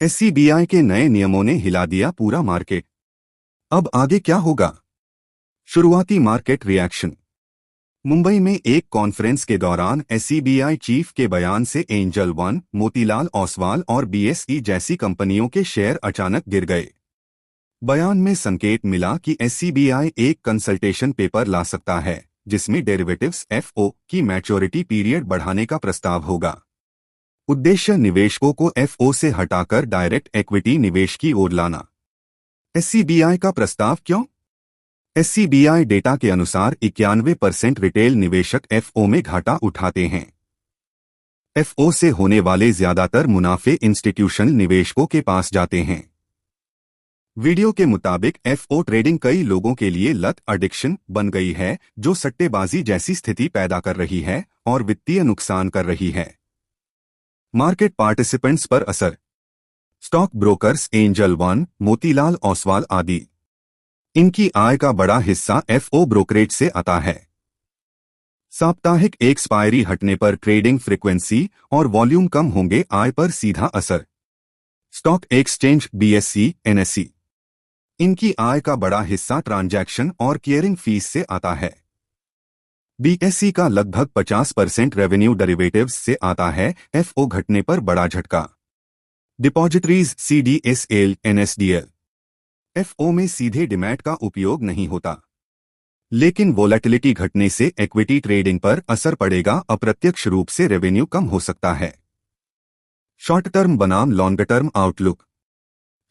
एससीबीआई के नए नियमों ने हिला दिया पूरा मार्केट। अब आगे क्या होगा? शुरुआती मार्केट रिएक्शन। मुंबई में एक कॉन्फ्रेंस के दौरान एससीबीआई चीफ के बयान से एंजल वन, मोतीलाल ओसवाल और बीएसई जैसी कंपनियों के शेयर अचानक गिर गए। बयान में संकेत मिला कि एससीबीआई एक कंसल्टेशन पेपर ला सकता है जिसमें डेरिवेटिव्स एफओ की मैच्योरिटी पीरियड बढ़ाने का प्रस्ताव होगा। उद्देश्य निवेशकों को एफओ से हटाकर डायरेक्ट इक्विटी निवेश की ओर लाना। एससीबीआई का प्रस्ताव क्यों? एससीबीआई डेटा के अनुसार 91% रिटेल निवेशक एफओ में घाटा उठाते हैं। एफओ से होने वाले ज्यादातर मुनाफे इंस्टीट्यूशनल निवेशकों के पास जाते हैं। वीडियो के मुताबिक एफओ ट्रेडिंग कई लोगों के लिए लत एडिक्शन बन गई है, जो सट्टेबाजी जैसी स्थिति पैदा कर रही है और वित्तीय नुकसान कर रही है। मार्केट पार्टिसिपेंट्स पर असर। Stock brokers angel one, Motilal Oswal आदि। इनकी आय का बड़ा हिस्सा एफओ ब्रोकरेज से आता है। साप्ताहिक एक्सपायरी हटने पर ट्रेडिंग फ्रीक्वेंसी और वॉल्यूम कम होंगे, आय पर सीधा असर। Stock exchange BSE, NSE. इनकी आय का बड़ा हिस्सा ट्रांजैक्शन और क्लियरिंग फीस से आता है। बीएसई का लगभग 50% रेवेन्यू डेरिवेटिव्स से आता है। एफओ घटने पर बड़ा झटका। Depositories CDSL, NSDL. एफओ में सीधे डीमैट का उपयोग नहीं होता, लेकिन वोलेटिलिटी घटने से इक्विटी ट्रेडिंग पर असर पड़ेगा। अप्रत्यक्ष रूप से रेवेन्यू कम हो सकता है। शॉर्ट टर्म बनाम long term outlook.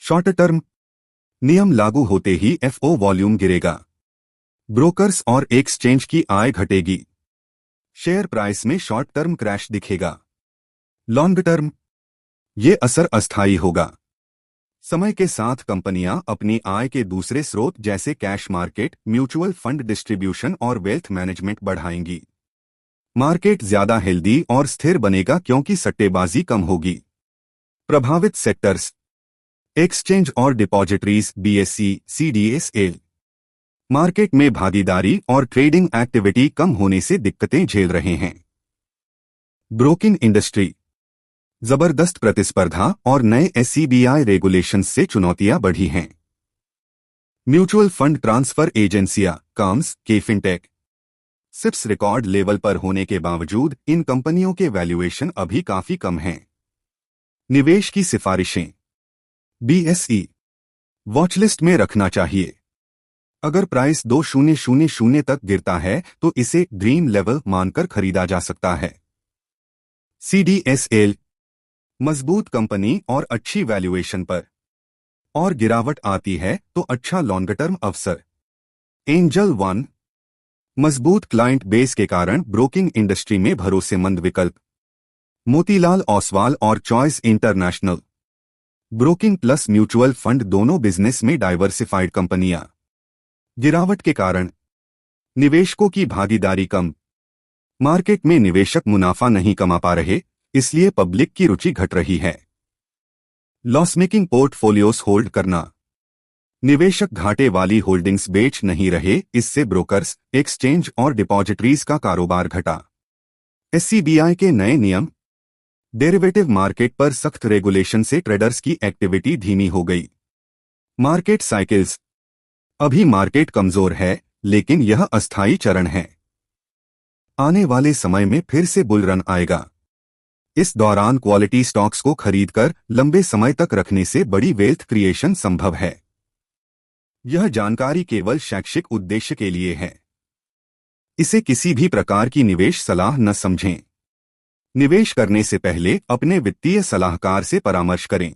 Short term नियम लागू होते ही एफओ वॉल्यूम गिरेगा, ब्रोकर्स और एक्सचेंज की आय घटेगी, शेयर प्राइस में शॉर्ट टर्म क्रैश दिखेगा। लॉन्ग टर्म ये असर अस्थायी होगा। समय के साथ कंपनियां अपनी आय के दूसरे स्रोत जैसे cash market, mutual fund distribution और वेल्थ मैनेजमेंट बढ़ाएंगी। मार्केट ज्यादा हेल्दी और स्थिर बनेगा क्योंकि सट्टेबाजी कम होगी। प्रभावित सेक्टर्स। एक्सचेंज और डिपॉजिटरीज बीएसई, सीडीएसएल। मार्केट में भागीदारी और ट्रेडिंग एक्टिविटी कम होने से दिक्कतें झेल रहे हैं। Broking industry. जबरदस्त प्रतिस्पर्धा और नए एससीबीआई रेगुलेशंस से चुनौतियां बढ़ी हैं। म्यूचुअल फंड ट्रांसफर एजेंसियां, calms K fintech. Sips record level पर होने के बावजूद इन कंपनियों के वैल्यूएशन अभी काफी कम हैं। निवेश की सिफारिशें। बीएसई वॉचलिस्ट में रखना चाहिए। अगर प्राइस 2000 तक गिरता है तो इसे ड्रीम लेवल मानकर खरीदा जा सकता है। सीडीएसएल मजबूत कंपनी और अच्छी वैल्यूएशन पर, और गिरावट आती है तो अच्छा लॉन्ग टर्म अवसर। एंजल वन मजबूत क्लाइंट बेस के कारण ब्रोकिंग इंडस्ट्री में भरोसेमंद विकल्प। मोतीलाल ओसवाल और choice international broking plus mutual fund दोनों बिजनेस में डाइवर्सिफाइड कंपनियां। गिरावट के कारण निवेशकों की भागीदारी कम। मार्केट में निवेशक मुनाफा नहीं कमा पा रहे, इसलिए पब्लिक की रुचि घट रही है। लॉस मेकिंग पोर्टफोलियोस होल्ड करना। निवेशक घाटे वाली होल्डिंग्स बेच नहीं रहे, इससे ब्रोकर्स, एक्सचेंज और डिपॉजिटरीज का कारोबार घटा। एससीबीआई के नए नियम। डेरिवेटिव मार्केट पर सख्त रेगुलेशन से ट्रेडर्स की एक्टिविटी धीमी हो गई। Market cycles. अभी मार्केट कमजोर है, लेकिन यह अस्थायी चरण है। आने वाले समय में फिर से बुल रन आएगा। इस दौरान क्वालिटी स्टॉक्स को खरीदकर लंबे समय तक रखने से बड़ी वेल्थ क्रिएशन संभव है। यह जानकारी केवल शैक्षिक उद्देश्य के लिए है। इसे किसी भी प्रकार की निवेश सलाह न समझें। निवेश करने से पहले अपने वित्तीय सलाहकार से परामर्श करें।